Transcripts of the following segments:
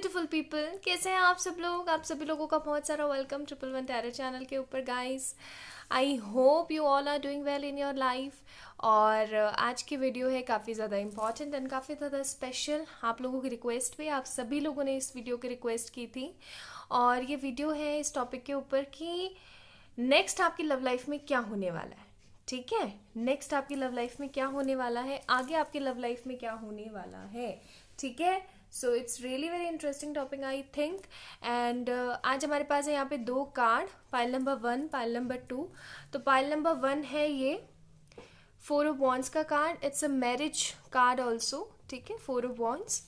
Beautiful people, कैसे हैं आप सब लोग। आप सभी लोगों का बहुत सारा वेलकम 111 टैरो चैनल के ऊपर guys. I hope you all are doing well in your life. और आज की वीडियो है काफ़ी ज़्यादा इंपॉर्टेंट एंड काफ़ी ज़्यादा स्पेशल। आप लोगों की रिक्वेस्ट पे आप सभी लोगों ने इस वीडियो की रिक्वेस्ट की थी और ये वीडियो है इस टॉपिक के ऊपर कि नेक्स्ट आपकी लव लाइफ में क्या होने वाला है। ठीक है, नेक्स्ट आपकी लव लाइफ में क्या होने वाला है, आगे आपकी लव लाइफ में क्या होने वाला है। ठीक है, so it's really very interesting topic I think. And आज हमारे पास है यहाँ पे दो card, pile number 1, pile number 2। तो पाइल नंबर 1 है ये 4 ऑफ वॉन्ड्स का card. It's a marriage card also. ठीक है, 4 of wands.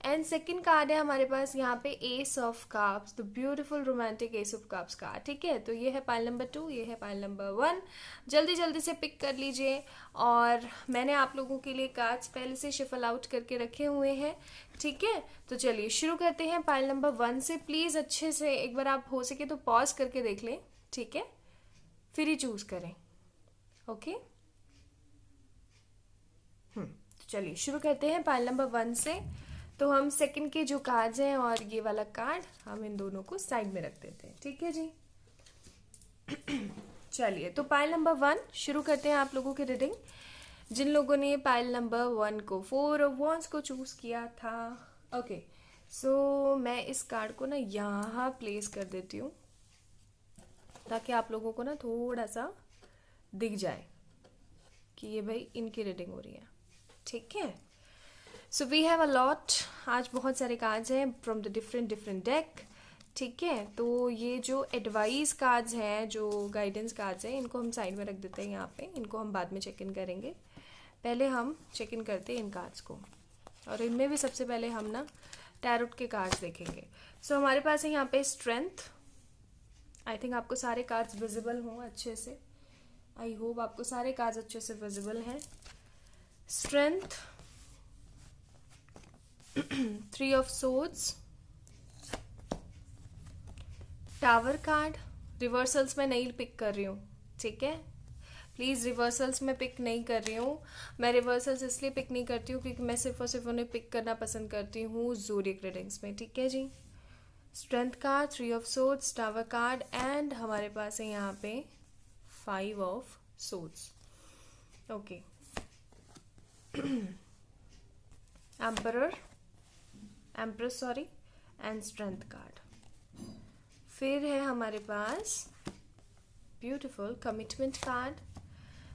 And second card है हमारे पास यहाँ पे S of cups, the beautiful romantic S of cups card. ठीक है, तो ये है पाइल नंबर 2, ये है पाइल नंबर 1। जल्दी जल्दी से पिक कर लीजिए। और मैंने आप लोगों के लिए कार्ड्स पहले से शफल आउट करके रखे हुए हैं। ठीक है, तो चलिए शुरू करते हैं पाइल नंबर 1 से। प्लीज़ अच्छे से एक बार आप हो सके तो पॉज करके देख लें। ठीक है, फिर ही चूज करें। ओके, तो चलिए शुरू करते हैं पाइल नंबर 1 से। तो हम सेकंड के जो कार्ड्स हैं और ये वाला कार्ड, हम इन दोनों को साइड में रख देते हैं। ठीक है जी। चलिए, तो पाइल नंबर 1 शुरू करते हैं आप लोगों की रीडिंग। जिन लोगों ने पाइल नंबर 1 को 4 ऑफ वॉन्ड्स को चूज किया था। ओके, सो मैं इस कार्ड को ना यहाँ प्लेस कर देती हूँ ताकि आप लोगों को ना थोड़ा सा दिख जाए कि ये भाई इनकी रीडिंग हो रही है। ठीक है, so we have a lot. आज बहुत सारे कार्ड्स हैं फ्रॉम द डिफरेंट डेक। ठीक है, तो ये जो एडवाइस कार्ड्स हैं, जो गाइडेंस कार्ड्स हैं, इनको हम साइड में रख देते हैं यहाँ पे। इनको हम बाद में चेक इन करेंगे। पहले हम चेक इन करते हैं इन कार्ड्स को, और इनमें भी सबसे पहले हम ना टैरोट के कार्ड्स देखेंगे। सो हमारे पास है यहाँ पे स्ट्रेंथ। आई थिंक आपको सारे कार्ड्स विजिबल हों अच्छे से। आई होप आपको सारे कार्ड्स अच्छे से विजिबल हैं। Strength, 3 of swords, tower card. Reversals में नहीं पिक कर रही हूँ। ठीक है, प्लीज़ रिवर्सल्स में पिक नहीं कर रही हूँ। मैं रिवर्सल्स इसलिए पिक नहीं करती हूँ क्योंकि मैं सिर्फ और सिर्फ उन्हें पिक करना पसंद करती हूँ ज़ोडिएक रीडिंग्स में। ठीक है जी। Strength card, 3 of swords, tower card, and हमारे पास है यहाँ पे 5 of swords. Okay, emperor sorry, and strength card. फिर है हमारे पास ब्यूटीफुल कमिटमेंट कार्ड।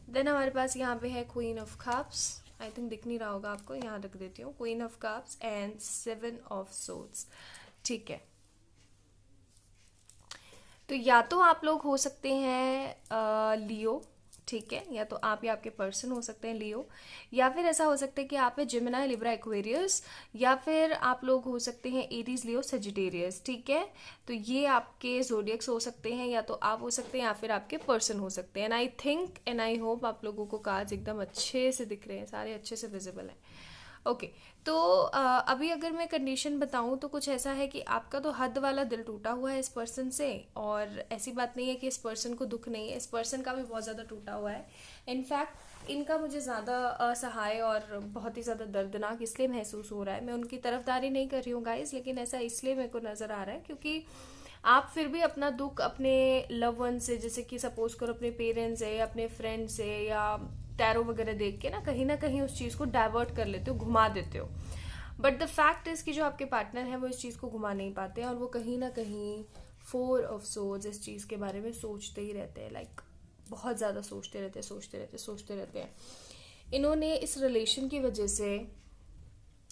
देन हमारे पास यहाँ पे है queen of cups. I think दिख नहीं रहा होगा आपको, यहाँ रख देती हूँ। Queen of cups and 7 of swords. ठीक है, तो या तो आप लोग हो सकते हैं लियो। ठीक है, या तो आप या आपके पर्सन हो सकते हैं लियो, या फिर ऐसा हो सकता है कि आप है जिमिनाई, लिब्रा, एक्वेरियस, या फिर आप लोग हो सकते हैं एरीज, लियो, सजिटेरियस। ठीक है, तो ये आपके ज़ोडिएक्स हो सकते हैं, या तो आप हो सकते हैं या फिर आपके पर्सन हो सकते हैं। And I think and I hope आप लोगों को कार्ड्स एकदम अच्छे से दिख रहे हैं, सारे अच्छे से विजिबल हैं। ओके, तो अभी अगर मैं कंडीशन बताऊं तो कुछ ऐसा है कि आपका तो हद वाला दिल टूटा हुआ है इस पर्सन से। और ऐसी बात नहीं है कि इस पर्सन को दुख नहीं है, इस पर्सन का भी बहुत ज़्यादा टूटा हुआ है। इनफैक्ट इनका मुझे ज़्यादा असहाय और बहुत ही ज़्यादा दर्दनाक इसलिए महसूस हो रहा है। मैं उनकी तरफदारी नहीं कर रही हूँ गाइस, लेकिन ऐसा इसलिए मेरे को नज़र आ रहा है क्योंकि आप फिर भी अपना दुख अपने लव वन से, जैसे कि सपोज करो अपने पेरेंट्स से, अपने फ्रेंड से, या टैरो वगैरह देख के ना कहीं उस चीज़ को डाइवर्ट कर लेते हो, घुमा देते हो। बट द फैक्ट इज कि जो आपके पार्टनर है वो इस चीज़ को घुमा नहीं पाते हैं, और वो कहीं ना कहीं 4 ऑफ सोर्ड्स इस चीज़ के बारे में सोचते ही रहते हैं। लाइक बहुत ज़्यादा सोचते रहते हैं। इन्होंने इस रिलेशन की वजह से,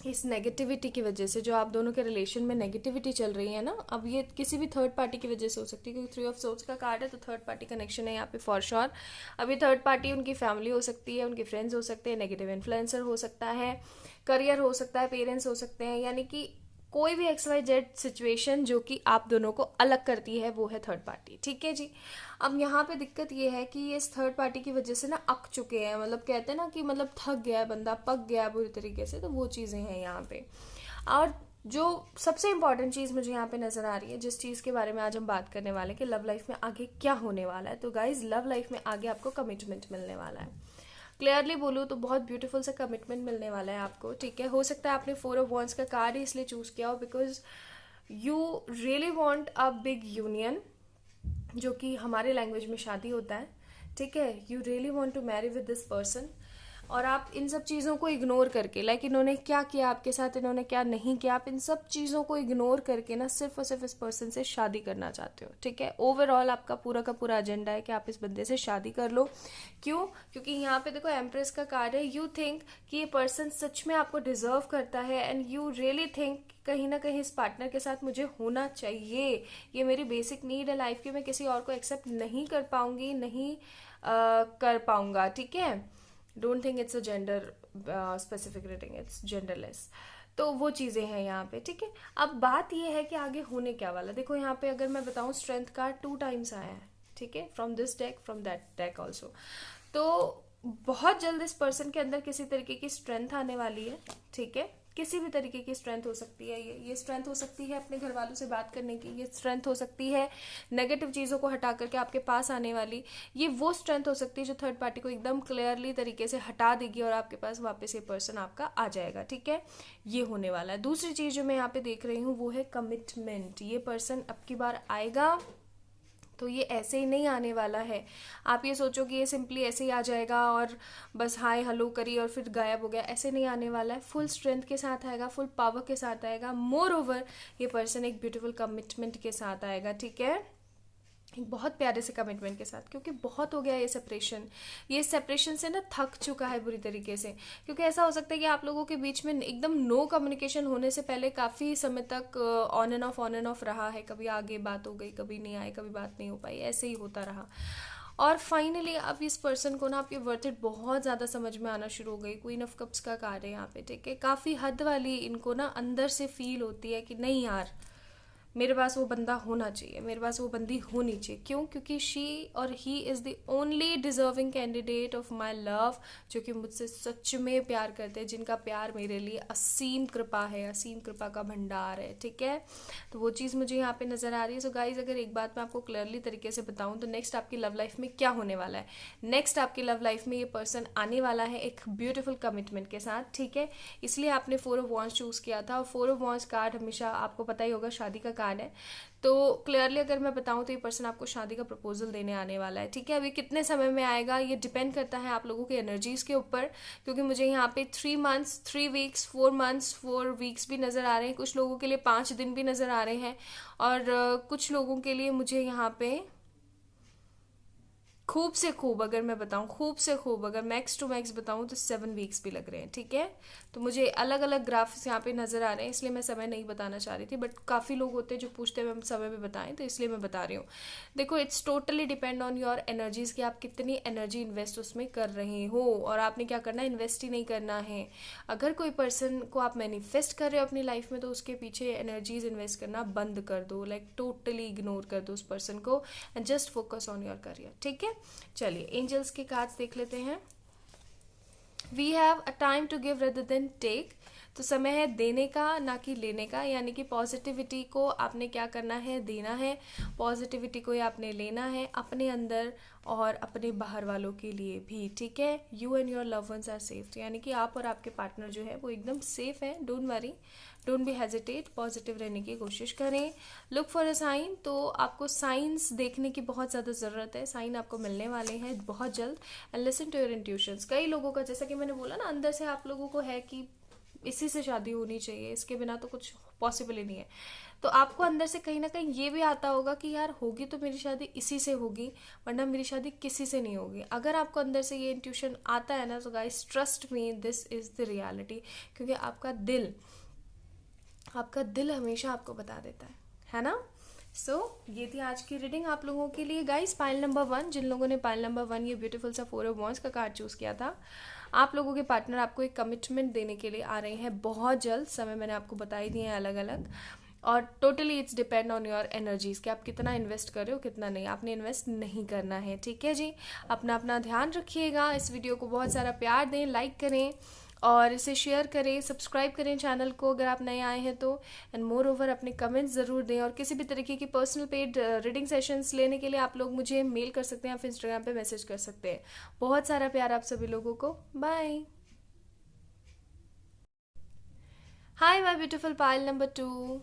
इस नेगेटिविटी की वजह से, जो आप दोनों के रिलेशन में नेगेटिविटी चल रही है ना, अब ये किसी भी थर्ड पार्टी की वजह से हो सकती है क्योंकि 3 ऑफ सोर्ड्स का कार्ड है, तो थर्ड पार्टी कनेक्शन है यहाँ पे फॉर श्योर। अब ये थर्ड पार्टी उनकी फैमिली हो सकती है, उनके फ्रेंड्स हो सकते हैं, नेगेटिव इन्फ्लुएंसर हो सकता है, करियर हो सकता है, पेरेंट्स हो सकते हैं, यानी कि कोई भी XYZ सिचुएशन जो कि आप दोनों को अलग करती है वो है थर्ड पार्टी। ठीक है जी। अब यहाँ पे दिक्कत ये है कि ये इस थर्ड पार्टी की वजह से ना अक चुके हैं, मतलब कहते हैं ना कि मतलब थक गया है बंदा, पक गया है बुरी तरीके से, तो वो चीज़ें हैं यहाँ पे। और जो सबसे इंपॉर्टेंट चीज़ मुझे यहाँ पे नज़र आ रही है, जिस चीज़ के बारे में आज हम बात करने वाले हैं कि लव लाइफ में आगे क्या होने वाला है, तो गाइज लव लाइफ में आगे आपको कमिटमेंट मिलने वाला है। क्लियरली बोलूँ तो बहुत ब्यूटीफुल सा कमिटमेंट मिलने वाला है आपको, ठीक है। हो सकता है आपने 4 ऑफ वॉन्ड्स का कार्ड ही इसलिए चूज किया हो because you really want a big union, जो कि हमारे लैंग्वेज में शादी होता है, ठीक है। You really want to marry with this person, और आप इन सब चीज़ों को इग्नोर करके, लाइक इन्होंने क्या किया आपके साथ, इन्होंने क्या नहीं किया, आप इन सब चीज़ों को इग्नोर करके ना सिर्फ और सिर्फ इस पर्सन से शादी करना चाहते हो, ठीक है। ओवरऑल आपका पूरा का पूरा एजेंडा है कि आप इस बंदे से शादी कर लो। क्यों? क्योंकि यहाँ पे देखो एम्प्रेस का कार्ड है। यू थिंक कि ये पर्सन सच में आपको डिजर्व करता है, एंड यू रियली थिंक कहीं ना कहीं इस पार्टनर के साथ मुझे होना चाहिए, ये मेरी बेसिक नीड है लाइफ की, मैं किसी और को एक्सेप्ट नहीं कर पाऊंगी, नहीं कर पाऊंगा, ठीक है। Don't think it's a gender specific reading, it's genderless. तो वो चीज़ें हैं यहाँ पे, ठीक है। अब बात ये है कि आगे होने क्या वाला। देखो यहाँ पे अगर मैं बताऊँ, स्ट्रेंथ कार्ड 2 टाइम्स आया है, ठीक है, from this deck, from that deck also. तो बहुत जल्द इस पर्सन के अंदर किसी तरीके की स्ट्रेंथ आने वाली है, ठीक है। किसी भी तरीके की स्ट्रेंथ हो सकती है, ये स्ट्रेंथ हो सकती है अपने घर वालों से बात करने की, ये स्ट्रेंथ हो सकती है नेगेटिव चीज़ों को हटा करके आपके पास आने वाली, ये वो स्ट्रेंथ हो सकती है जो थर्ड पार्टी को एकदम क्लियरली तरीके से हटा देगी और आपके पास वापस ये पर्सन आपका आ जाएगा, ठीक है। ये होने वाला है। दूसरी चीज़ जो मैं यहाँ पे देख रही हूँ वो है कमिटमेंट। ये पर्सन अब की बार आएगा तो ये ऐसे ही नहीं आने वाला है। आप ये सोचो कि ये सिंपली ऐसे ही आ जाएगा और बस हाय हेलो करी और फिर गायब हो गया, ऐसे नहीं आने वाला है। फुल स्ट्रेंथ के साथ आएगा, फुल पावर के साथ आएगा। मोर ओवर ये पर्सन एक ब्यूटीफुल कमिटमेंट के साथ आएगा, ठीक है, एक बहुत प्यारे से कमिटमेंट के साथ, क्योंकि बहुत हो गया ये सेपरेशन से ना थक चुका है बुरी तरीके से। क्योंकि ऐसा हो सकता है कि आप लोगों के बीच में एकदम नो कम्युनिकेशन होने से पहले काफ़ी समय तक ऑन एंड ऑफ रहा है। कभी आगे बात हो गई, कभी नहीं आए, कभी बात नहीं हो पाई, ऐसे ही होता रहा। और फाइनली अब इस पर्सन को ना आपकी वर्थ इट बहुत ज़्यादा समझ में आना शुरू हो गई। क्वीन ऑफ कप्स का कार्ड है यहाँ पे, ठीक है। काफ़ी हद वाली इनको ना अंदर से फील होती है कि नहीं यार, मेरे पास वो बंदा होना चाहिए, मेरे पास वो बंदी होनी चाहिए। क्यों? क्योंकि शी और he is the only deserving candidate of my love, जो कि मुझसे सच में प्यार करते हैं, जिनका प्यार मेरे लिए असीम कृपा है, असीम कृपा का भंडार है, ठीक है। तो वो चीज़ मुझे यहाँ पे नज़र आ रही है। सो गाइज, अगर एक बात मैं आपको क्लियरली तरीके से बताऊँ तो नेक्स्ट आपकी लव लाइफ में क्या होने वाला है। नेक्स्ट आपकी लव लाइफ में ये पर्सन आने वाला है एक ब्यूटीफुल कमिटमेंट के साथ, ठीक है। इसलिए आपने 4 ऑफ वॉन्ड्स चूज़ किया था, और 4 ऑफ वॉन्ड्स कार्ड हमेशा आपको पता ही होगा शादी का कार्ड है। तो क्लियरली अगर मैं बताऊं तो ये पर्सन आपको शादी का प्रपोजल देने आने वाला है, ठीक है। अभी कितने समय में आएगा ये डिपेंड करता है आप लोगों की एनर्जीज के ऊपर, क्योंकि मुझे यहाँ पे 3 मंथ्स, 3 वीक्स, 4 मंथ्स, 4 वीक्स भी नज़र आ रहे हैं। कुछ लोगों के लिए 5 दिन भी नज़र आ रहे हैं, और कुछ लोगों के लिए मुझे यहाँ पे खूब से खूब, अगर मैं बताऊं खूब से खूब, अगर मैक्स टू मैक्स बताऊं तो 7 वीक्स भी लग रहे हैं, ठीक है। तो मुझे अलग अलग ग्राफ्स यहाँ पे नज़र आ रहे हैं, इसलिए मैं समय नहीं बताना चाह रही थी, बट काफ़ी लोग होते हैं जो पूछते हैं हम समय भी बताएं, तो इसलिए मैं बता रही हूँ। देखो, it's totally depend on your energies कि आप कितनी एनर्जी इन्वेस्ट उसमें कर रहे हो, और आपने क्या करना है, इन्वेस्ट ही नहीं करना है। अगर कोई पर्सन को आप मैनिफेस्ट कर रहे हो अपनी लाइफ में, तो उसके पीछे एनर्जीज इन्वेस्ट करना बंद कर दो, लाइक टोटली इग्नोर कर दो उस पर्सन को, and just focus on your career, ठीक है। चलिए एंजल्स के कार्ड्स देख लेते हैं। We have a time to give rather than take. तो समय है देने का, ना कि लेने का। यानी कि पॉजिटिविटी को आपने क्या करना है, देना है। पॉजिटिविटी को आपने लेना है अपने अंदर और अपने बाहर वालों के लिए भी, ठीक है। You and your love ones are safe. यानी कि आप और आपके पार्टनर जो है वो एकदम सेफ है। Don't worry, don't be hesitate, positive रहने की कोशिश करें। Look for a sign. तो आपको साइंस देखने की बहुत ज़्यादा ज़रूरत है। साइन आपको मिलने वाले हैं बहुत जल्द। And listen to your intuitions. कई लोगों का, जैसा कि मैंने बोला ना, अंदर से आप लोगों को है कि इसी से शादी होनी चाहिए, इसके बिना तो कुछ पॉसिबल ही नहीं है। तो आपको अंदर से कहीं ना कहीं ये भी आता होगा कि यार होगी तो मेरी शादी इसी से होगी, वरना मेरी शादी किसी से नहीं होगी। अगर आपको अंदर से ये इंट्यूशन आता है ना, तो guys trust me, this is the reality. क्योंकि आपका दिल हमेशा आपको बता देता है ना। सो ये थी आज की रीडिंग आप लोगों के लिए गाइस। पाइल नंबर 1, जिन लोगों ने पाइल नंबर 1 ये ब्यूटीफुल सा 4 ऑफ वॉन्ड्स का कार्ड चूज किया था, आप लोगों के पार्टनर आपको एक कमिटमेंट देने के लिए आ रहे हैं बहुत जल्द। समय मैंने आपको बता ही दिए हैं अलग अलग, और totally it's depend on your energies कि आप कितना इन्वेस्ट कर रहे हो, कितना नहीं। आपने इन्वेस्ट नहीं करना है, ठीक है जी। अपना ध्यान रखिएगा। इस वीडियो को बहुत सारा प्यार दें, लाइक करें, और इसे शेयर करें, सब्सक्राइब करें चैनल को अगर आप नए आए हैं तो। एंड मोर ओवर अपने कमेंट्स ज़रूर दें, और किसी भी तरीके की पर्सनल पेड रीडिंग सेशंस लेने के लिए आप लोग मुझे मेल कर सकते हैं या फिर इंस्टाग्राम पे मैसेज कर सकते हैं। बहुत सारा प्यार आप सभी लोगों को। Bye. Hi my beautiful pile number 2।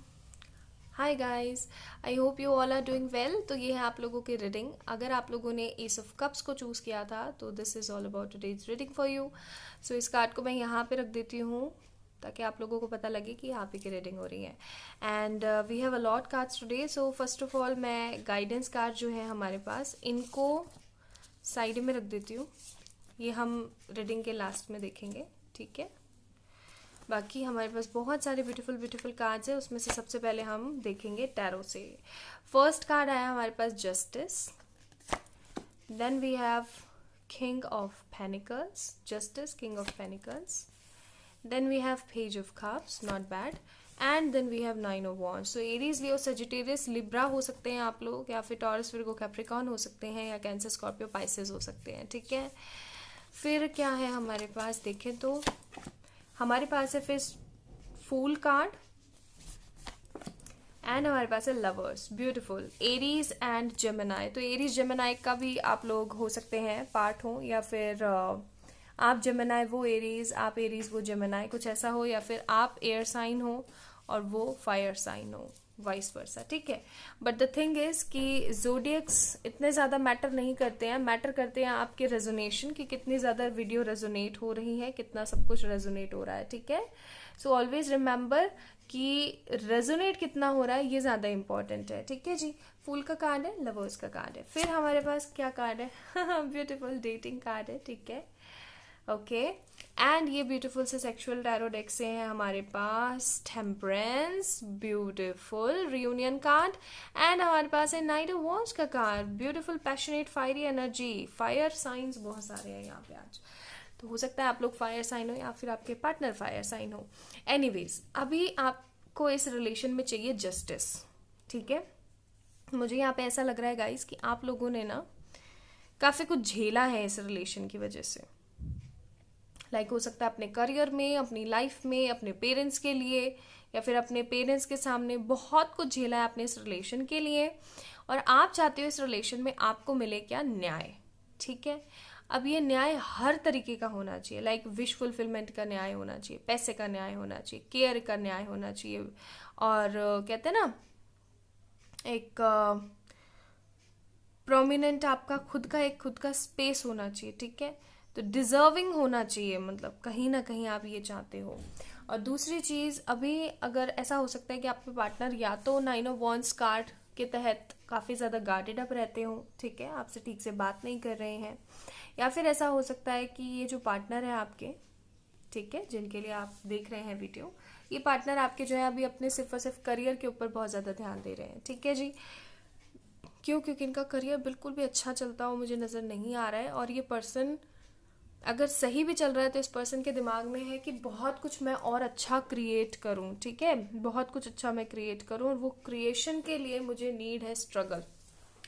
Hi guys, I hope you all are doing well. तो ये है आप लोगों की रीडिंग। अगर आप लोगों ने एस ऑफ कप्स को चूज़ किया था तो this is all about today's reading for you. So इस कार्ड को मैं यहाँ पे रख देती हूँ ताकि आप लोगों को पता लगे कि यहाँ पे की रीडिंग हो रही है। And we have a lot cards today. So first of all मैं गाइडेंस कार्ड जो है हमारे पास, इनको साइड में रख देती हूँ। ये हम रीडिंग के लास्ट में देखेंगे, ठीक है। बाकी हमारे पास बहुत सारे ब्यूटीफुल ब्यूटीफुल कार्ड्स हैं, उसमें से सबसे पहले हम देखेंगे टैरो से। फर्स्ट कार्ड आया हमारे पास justice, then we have king of pentacles, justice king of pentacles, then we have page of cups, not bad, and then we have nine of wands. So Aries, Leo, Sagittarius, Libra हो सकते हैं आप लोग, या फिर taurus, Virgo, Capricorn हो सकते हैं, या कैंसर, स्कॉर्पियो, पाइसेस हो सकते हैं, ठीक है। फिर क्या है हमारे पास, देखें तो हमारे पास है फिर फूल कार्ड, एंड हमारे पास है lovers, beautiful, Aries and Gemini. तो एरीज जेमिनाई का भी आप लोग हो सकते हैं पार्ट हो, या फिर आप जेमिनाई वो एरीज, आप एरीज वो जेमिनाई, कुछ ऐसा हो, या फिर आप एयर साइन हो और वो फायर साइन हो, वाइस वर्सा, ठीक है। बट द थिंग इज कि जोडियक्स इतने ज़्यादा मैटर नहीं करते हैं, मैटर करते हैं आपके रेजोनेशन, कि कितनी ज़्यादा वीडियो रेजोनेट हो रही है, कितना सब कुछ रेजोनेट हो रहा है, ठीक है। सो ऑलवेज रिमेंबर कि रेजोनेट कितना हो रहा है ये ज़्यादा इंपॉर्टेंट है, ठीक है जी। फूल का कार्ड है, लवर्स का कार्ड है। फिर हमारे पास क्या कार्ड है ब्यूटीफुल डेटिंग कार्ड है, ठीक है, ओके। एंड ये ब्यूटीफुल से सेक्सुअल टैरो डेक से है हमारे पास temperance, beautiful reunion card, and हमारे पास है नाइट ऑफ वॉन्ड्स का card, beautiful passionate fiery energy, fire signs बहुत सारे हैं यहाँ पे आज। तो हो सकता है आप लोग फायर साइन हो या फिर आपके पार्टनर फायर साइन हो। एनीवेज, अभी आपको इस रिलेशन में चाहिए जस्टिस, ठीक है। मुझे यहाँ पे ऐसा लग रहा है गाइस कि आप लोगों ने ना काफ़ी कुछ झेला है इस रिलेशन की वजह से। लाइक हो सकता है अपने करियर में, अपनी लाइफ में, अपने पेरेंट्स के लिए, या फिर अपने पेरेंट्स के सामने बहुत कुछ झेला है आपने इस रिलेशन के लिए, और आप चाहते हो इस रिलेशन में आपको मिले क्या, न्याय, ठीक है। अब ये न्याय हर तरीके का होना चाहिए, लाइक विश फुलफिलमेंट का न्याय होना चाहिए, पैसे का न्याय होना चाहिए, केयर का न्याय होना चाहिए, और कहते हैं ना एक प्रोमिनेंट आपका खुद का स्पेस होना चाहिए, ठीक है। तो डिजर्विंग होना चाहिए, मतलब कहीं ना कहीं आप ये चाहते हो। और दूसरी चीज़, अभी अगर ऐसा हो सकता है कि आपके पार्टनर या तो नाइन ऑफ वॉन्ड्स कार्ड के तहत काफ़ी ज़्यादा गार्डेड अप रहते हो, ठीक है, आपसे ठीक से बात नहीं कर रहे हैं, या फिर ऐसा हो सकता है कि ये जो पार्टनर है आपके, ठीक है, जिनके लिए आप देख रहे हैं वीडियो, ये पार्टनर आपके जो है अभी अपने सिर्फ और सिर्फ करियर के ऊपर बहुत ज़्यादा ध्यान दे रहे हैं, ठीक है जी। क्यों? क्योंकि इनका करियर बिल्कुल भी अच्छा चलता हो मुझे नज़र नहीं आ रहा है, और ये पर्सन अगर सही भी चल रहा है तो इस पर्सन के दिमाग में है कि बहुत कुछ मैं और अच्छा क्रिएट करूं, ठीक है, बहुत कुछ अच्छा मैं क्रिएट करूं, और वो क्रिएशन के लिए मुझे नीड है स्ट्रगल,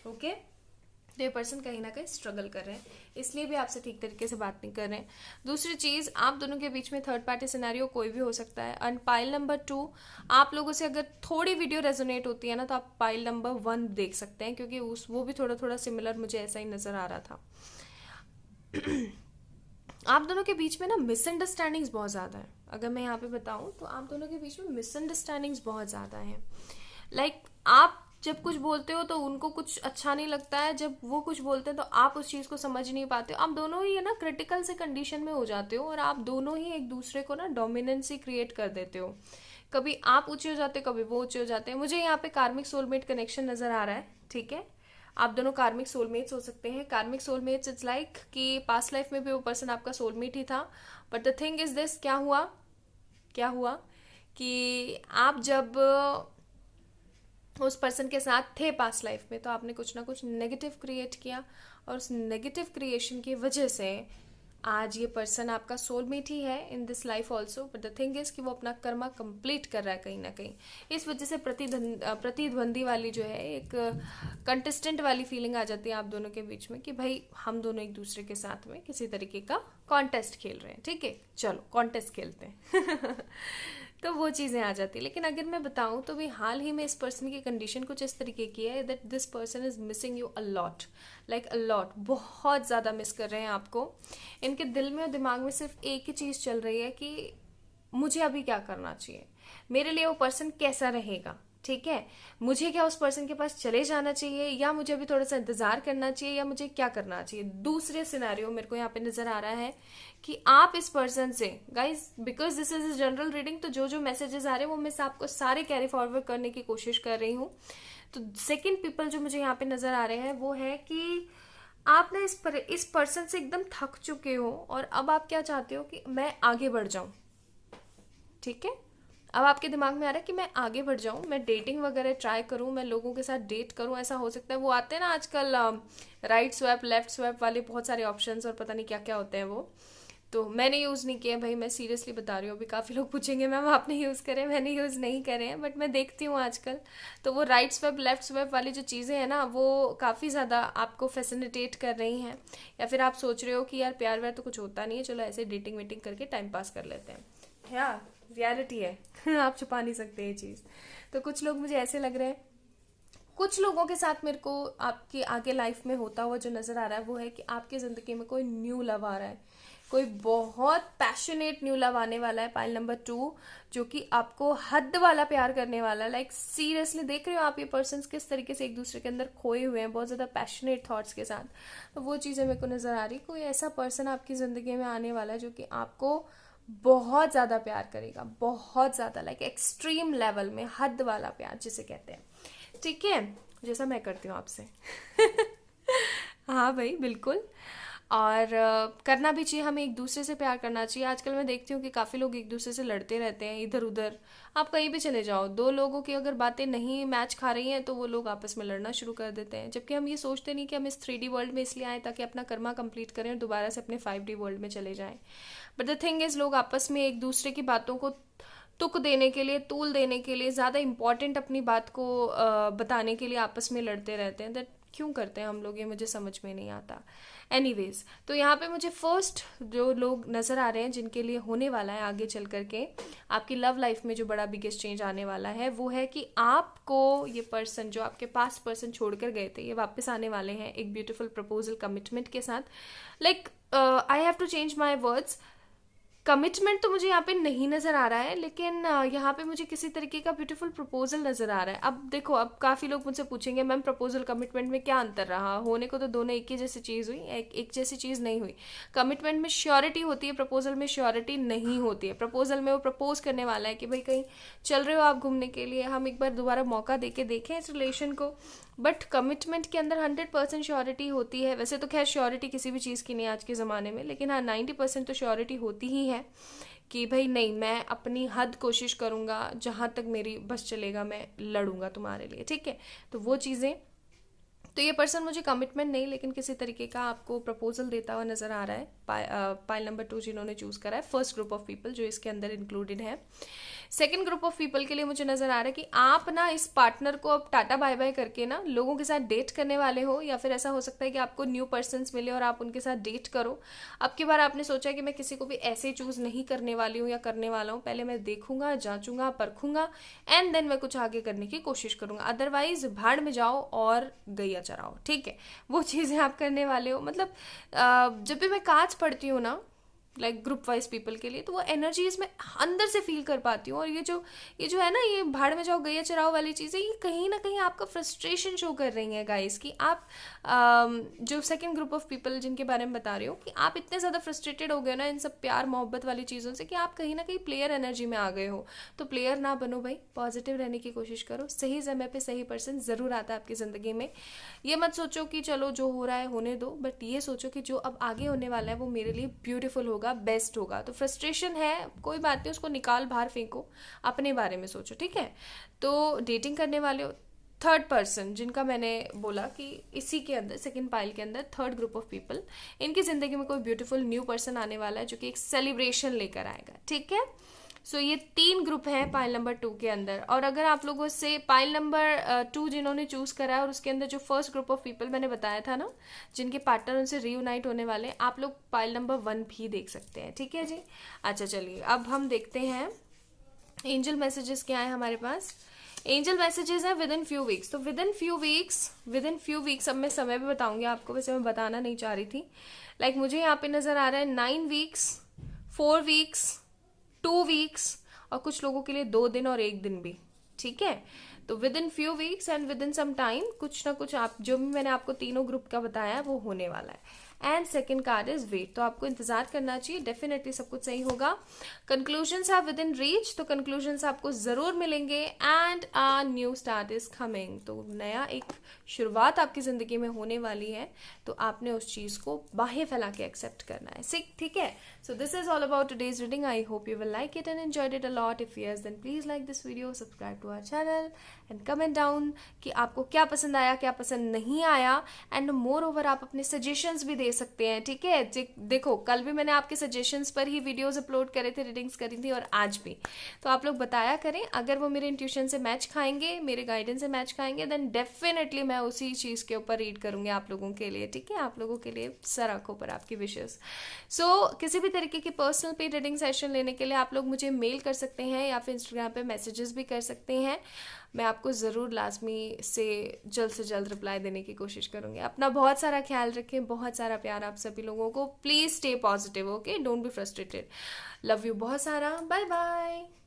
ओके। तो ये पर्सन कहीं ना कहीं स्ट्रगल कर रहे हैं, इसलिए भी आपसे ठीक तरीके से बात नहीं कर रहे हैं। दूसरी चीज़, आप दोनों के बीच में थर्ड पार्टी सिनेरियो कोई भी हो सकता है। एंड पाइल नंबर 2, आप लोगों से अगर थोड़ी वीडियो रेजोनेट होती है ना तो आप पाइल नंबर 1 देख सकते हैं, क्योंकि वो भी थोड़ा थोड़ा सिमिलर मुझे ऐसा ही नज़र आ रहा था। आप दोनों के बीच में ना मिसअंडरस्टैंडिंग्स बहुत ज़्यादा है। अगर मैं यहाँ पे बताऊँ तो आप दोनों के बीच में मिसअंडरस्टैंडिंग्स बहुत ज़्यादा हैं। लाइक आप जब कुछ बोलते हो तो उनको कुछ अच्छा नहीं लगता है, जब वो कुछ बोलते हैं तो आप उस चीज़ को समझ नहीं पाते हो। आप दोनों ही है ना क्रिटिकल से कंडीशन में हो जाते हो, और आप दोनों ही एक दूसरे को ना डोमिनेंसी क्रिएट कर देते हो। कभी आप ऊंचे हो जाते हो, कभी वो ऊंचे हो जाते हैं। मुझे यहाँ पे कार्मिक सोलमेट कनेक्शन नज़र आ रहा है, ठीक है। आप दोनों कार्मिक सोलमेट्स हो सकते हैं। कार्मिक सोलमेट्स इट्स लाइक कि पास्ट लाइफ में भी वो पर्सन आपका सोलमेट ही था, but the thing is this, क्या हुआ कि आप जब उस पर्सन के साथ थे पास्ट लाइफ में तो आपने कुछ ना कुछ नेगेटिव क्रिएट किया, और उस नेगेटिव क्रिएशन की वजह से आज ये पर्सन आपका सोलमेट ही है in this life also, but the thing is कि वो अपना कर्मा कंप्लीट कर रहा है कहीं ना कहीं। इस वजह से प्रतिद्वंदी वाली जो है, एक कंटेस्टेंट वाली फीलिंग आ जाती है आप दोनों के बीच में कि भाई हम दोनों एक दूसरे के साथ में किसी तरीके का कॉन्टेस्ट खेल रहे हैं। ठीक है, चलो कॉन्टेस्ट खेलते हैं तो वो चीज़ें आ जाती है। लेकिन अगर मैं बताऊं तो भी हाल ही में इस पर्सन की कंडीशन कुछ इस तरीके की है that this person is missing you a lot, like a lot, बहुत ज़्यादा मिस कर रहे हैं आपको। इनके दिल में और दिमाग में सिर्फ एक ही चीज़ चल रही है कि मुझे अभी क्या करना चाहिए, मेरे लिए वो पर्सन कैसा रहेगा। ठीक है, मुझे क्या उस पर्सन के पास चले जाना चाहिए, या मुझे अभी थोड़ा सा इंतजार करना चाहिए, या मुझे क्या करना चाहिए। दूसरे सिनेरियो मेरे को यहाँ पे नजर आ रहा है कि आप इस पर्सन से, guys because this is a general reading, तो जो जो मैसेजेस आ रहे हैं वो मैं आपको सारे कैरी फॉरवर्ड करने की कोशिश कर रही हूँ। तो सेकेंड पीपल जो मुझे यहाँ पे नजर आ रहे हैं वो है कि आप ना इस पर्सन से एकदम थक चुके हो और अब आप क्या चाहते हो कि मैं आगे बढ़ जाऊं। ठीक है, अब आपके दिमाग में आ रहा है कि मैं आगे बढ़ जाऊं, मैं डेटिंग वगैरह ट्राई करूं, मैं लोगों के साथ डेट करूं। ऐसा हो सकता है, वो आते हैं ना आजकल राइट स्वैप लेफ्ट स्वैप वाले बहुत सारे ऑप्शंस और पता नहीं क्या क्या होते हैं वो। तो मैंने यूज़ नहीं किया भाई, मैं सीरियसली बता रही हूँ। अभी काफ़ी लोग पूछेंगे मैम आपने यूज़ करे, मैंने यूज़ नहीं करे हैं, बट मैं देखती हूँ आजकल। तो वो राइट स्वैप लेफ्ट स्वैप वाली जो चीज़ें हैं ना, वो काफ़ी ज़्यादा आपको फैसिलिटेट कर रही हैं। या फिर आप सोच रहे हो कि यार प्यार व्यार तो कुछ होता नहीं है, चलो ऐसे डेटिंग वेटिंग करके टाइम पास कर लेते हैं। यार रियलिटी है आप छुपा नहीं सकते ये चीज़। तो कुछ लोग मुझे ऐसे लग रहे हैं, कुछ लोगों के साथ मेरे को आपके आगे लाइफ में होता हुआ जो नज़र आ रहा है वो है कि आपकी ज़िंदगी में कोई न्यू लव आ रहा है, कोई बहुत पैशनेट न्यू लव आने वाला है। पाइल नंबर 2, जो कि आपको हद वाला प्यार करने वाला है। लाइक सीरियसली देख रहे हो आप ये पर्सन्स किस तरीके से एक दूसरे के अंदर खोए हुए हैं, बहुत ज़्यादा पैशनेट थॉट्स के साथ। तो वो चीज़ें मेरे को नज़र आ रही। कोई ऐसा पर्सन आपकी ज़िंदगी में आने वाला है जो कि आपको बहुत ज़्यादा प्यार करेगा, बहुत ज़्यादा, लाइक एक्सट्रीम लेवल में, हद वाला प्यार जिसे कहते हैं। ठीक है, जैसा मैं करती हूँ आपसे हाँ भाई बिल्कुल। और करना भी चाहिए, हमें एक दूसरे से प्यार करना चाहिए। आजकल मैं देखती हूँ कि काफ़ी लोग एक दूसरे से लड़ते रहते हैं इधर उधर। आप कहीं भी चले जाओ, दो लोगों की अगर बातें नहीं मैच खा रही हैं तो वो लोग आपस में लड़ना शुरू कर देते हैं। जबकि हम ये सोचते नहीं कि हम इस 3D वर्ल्ड में इसलिए आए ताकि अपना कर्मा कंप्लीट करें और दोबारा से अपने 5D वर्ल्ड में चले जाएं। बट द थिंग इज, लोग आपस में एक दूसरे की बातों को तुक देने के लिए, तूल देने के लिए, ज़्यादा इंपॉर्टेंट अपनी बात को बताने के लिए आपस में लड़ते रहते हैं। दैट क्यों करते हैं हम लोग, ये मुझे समझ में नहीं आता। एनीवेज, तो यहाँ पे मुझे फर्स्ट जो लोग नज़र आ रहे हैं जिनके लिए होने वाला है आगे चल करके आपकी लव लाइफ में जो बड़ा बिगेस्ट चेंज आने वाला है वो है कि आपको ये पर्सन, जो आपके पास पर्सन छोड़कर गए थे, ये वापस आने वाले हैं एक ब्यूटीफुल प्रपोजल कमिटमेंट के साथ। Like I have to change my words. Commitment तो मुझे यहाँ पे नहीं नजर आ रहा है, लेकिन यहाँ पे मुझे किसी तरीके का ब्यूटीफुल प्रपोजल नजर आ रहा है। अब देखो, अब काफी लोग मुझसे पूछेंगे मैम प्रपोजल कमिटमेंट में क्या अंतर रहा, होने को तो दोनों एक ही जैसी चीज हुई, एक जैसी चीज नहीं हुई। कमिटमेंट में श्योरिटी होती है, प्रपोजल में श्योरिटी नहीं होती है। प्रपोजल में वो प्रपोज करने वाला है कि भाई कहीं चल रहे हो आप घूमने के लिए, हम एक बार दोबारा मौका देके देखें इस रिलेशन को। बट कमिटमेंट के अंदर 100% श्योरिटी होती है। वैसे तो खैर श्योरिटी किसी भी चीज़ की नहीं आज के ज़माने में, लेकिन हाँ 90% तो श्योरिटी होती ही है कि भाई नहीं, मैं अपनी हद कोशिश करूँगा, जहाँ तक मेरी बस चलेगा मैं लड़ूंगा तुम्हारे लिए। ठीक है, तो वो चीज़ें, तो ये पर्सन मुझे कमिटमेंट नहीं लेकिन किसी तरीके का आपको प्रपोजल देता हुआ नजर आ रहा है। पाइल नंबर 2 जिन्होंने चूज करा है, फर्स्ट ग्रुप ऑफ पीपल जो इसके अंदर इंक्लूडेड है। सेकंड ग्रुप ऑफ पीपल के लिए मुझे नजर आ रहा है कि आप ना इस पार्टनर को अब टाटा बाय बाय करके ना लोगों के साथ डेट करने वाले हो, या फिर ऐसा हो सकता है कि आपको न्यू पर्सन्स मिले और आप उनके साथ डेट करो। अब की बार आपने सोचा कि मैं किसी को भी ऐसे चूज नहीं करने वाली हूँ या करने वाला हूँ, पहले मैं देखूंगा, जांचूंगा, परखूंगा एंड देन मैं कुछ आगे करने की कोशिश करूंगा। अदरवाइज भाड़ में जाओ और गैया चराओ। ठीक है, वो चीज़ें आप करने वाले हो। मतलब जब भी मैं कार्ड्स पढ़ती हूँ ना, लाइक ग्रुप वाइज पीपल के लिए, तो वो एनर्जीज मैं अंदर से फील कर पाती हूँ। और ये जो है ना, ये भाड़ में जाओ गैया चराओ वाली चीज़ें, ये कहीं ना कहीं आपका फ्रस्ट्रेशन शो कर रही हैं गाइस। कि आप जो सेकंड ग्रुप ऑफ पीपल जिनके बारे में बता रही हूँ, कि आप इतने ज़्यादा फ्रस्ट्रेटेड हो गए ना इन सब प्यार मोहब्बत वाली चीज़ों से कि आप कहीं ना कहीं प्लेयर एनर्जी में आ गए हो। तो प्लेयर ना बनो भाई, पॉजिटिव रहने की कोशिश करो। सही समय पे सही पर्सन ज़रूर आता है आपकी ज़िंदगी में। ये मत सोचो कि चलो जो हो रहा है होने दो, बट ये सोचो कि जो अब आगे होने वाला है वो मेरे लिए ब्यूटीफुल होगा, बेस्ट होगा। तो फ्रस्ट्रेशन है, कोई बात नहीं, उसको निकाल बाहर फेंको, अपने बारे में सोचो। ठीक है, तो डेटिंग करने वाले हो थर्ड पर्सन जिनका मैंने बोला कि इसी के अंदर सेकंड पाइल के अंदर थर्ड ग्रुप ऑफ पीपल, इनकी जिंदगी में कोई ब्यूटीफुल न्यू पर्सन आने वाला है जो कि एक सेलिब्रेशन लेकर आएगा, ठीक है। सो ये 3 ग्रुप हैं पाइल नंबर 2 के अंदर। और अगर आप लोगों से पाइल नंबर 2 जिन्होंने चूज करा है और उसके अंदर जो फर्स्ट ग्रुप ऑफ पीपल मैंने बताया था ना, जिनके पार्टनर उनसे रीयूनाइट होने वाले, आप लोग पाइल नंबर 1 भी देख सकते हैं, ठीक है जी। अच्छा चलिए अब हम देखते हैं एंजल मैसेजेस क्या है हमारे पास। एंजल मैसेजेस है विद इन फ्यू वीक्स। तो विद इन फ्यू वीक्स अब मैं समय भी बताऊंगी आपको, वैसे मैं बताना नहीं चाह रही थी। लाइक मुझे यहाँ पे नजर आ रहा है 9 वीक्स, 4 वीक्स, 2 वीक्स और कुछ लोगों के लिए 2 दिन और 1 दिन भी, ठीक है। तो within few weeks and within some time कुछ ना कुछ आप जो भी मैंने आपको तीनों ग्रुप का बताया वो होने वाला है। And second card is wait, तो आपको इंतजार करना चाहिए, डेफिनेटली सब कुछ सही होगा। Conclusions are within reach, तो कंक्लूजन्स आपको जरूर मिलेंगे। And a new start is coming, तो नया एक शुरुआत आपकी जिंदगी में होने वाली है, तो आपने उस चीज को बाहें फैला के एक्सेप्ट करना है, ठीक है। So this is all about today's reading. I hope you will like it and enjoyed it a lot. If yes then please like this video, subscribe to our channel and comment down कि आपको क्या पसंद आया, क्या पसंद नहीं आया। And more over आप अपने सजेशंस भी दे सकते हैं, ठीक है। देखो कल भी मैंने आपके सजेशंस पर ही वीडियोस अपलोड करे थे, रीडिंग्स करी थी, और आज भी। तो आप लोग बताया करें, अगर वो मेरे इंट्यूशन से मैच खाएंगे, मेरे गाइडेंस से मैच खाएंगे, देन डेफिनेटली मैं उसी चीज के ऊपर रीड करूंगी आप लोगों के लिए, ठीक है। आप लोगों के लिए सर आंखों पर आपकी विशेस। सो किसी भी तरीके की पर्सनल पे रीडिंग सेशन लेने के लिए आप लोग मुझे मेल कर सकते हैं या फिर इंस्टाग्राम पे मैसेजेस भी कर सकते हैं। मैं आपको ज़रूर लाजमी से जल्द रिप्लाई देने की कोशिश करूंगी। अपना बहुत सारा ख्याल रखें, बहुत सारा प्यार आप सभी लोगों को। Please stay positive, okay, don't be frustrated. Love you बहुत सारा, बाय बाय।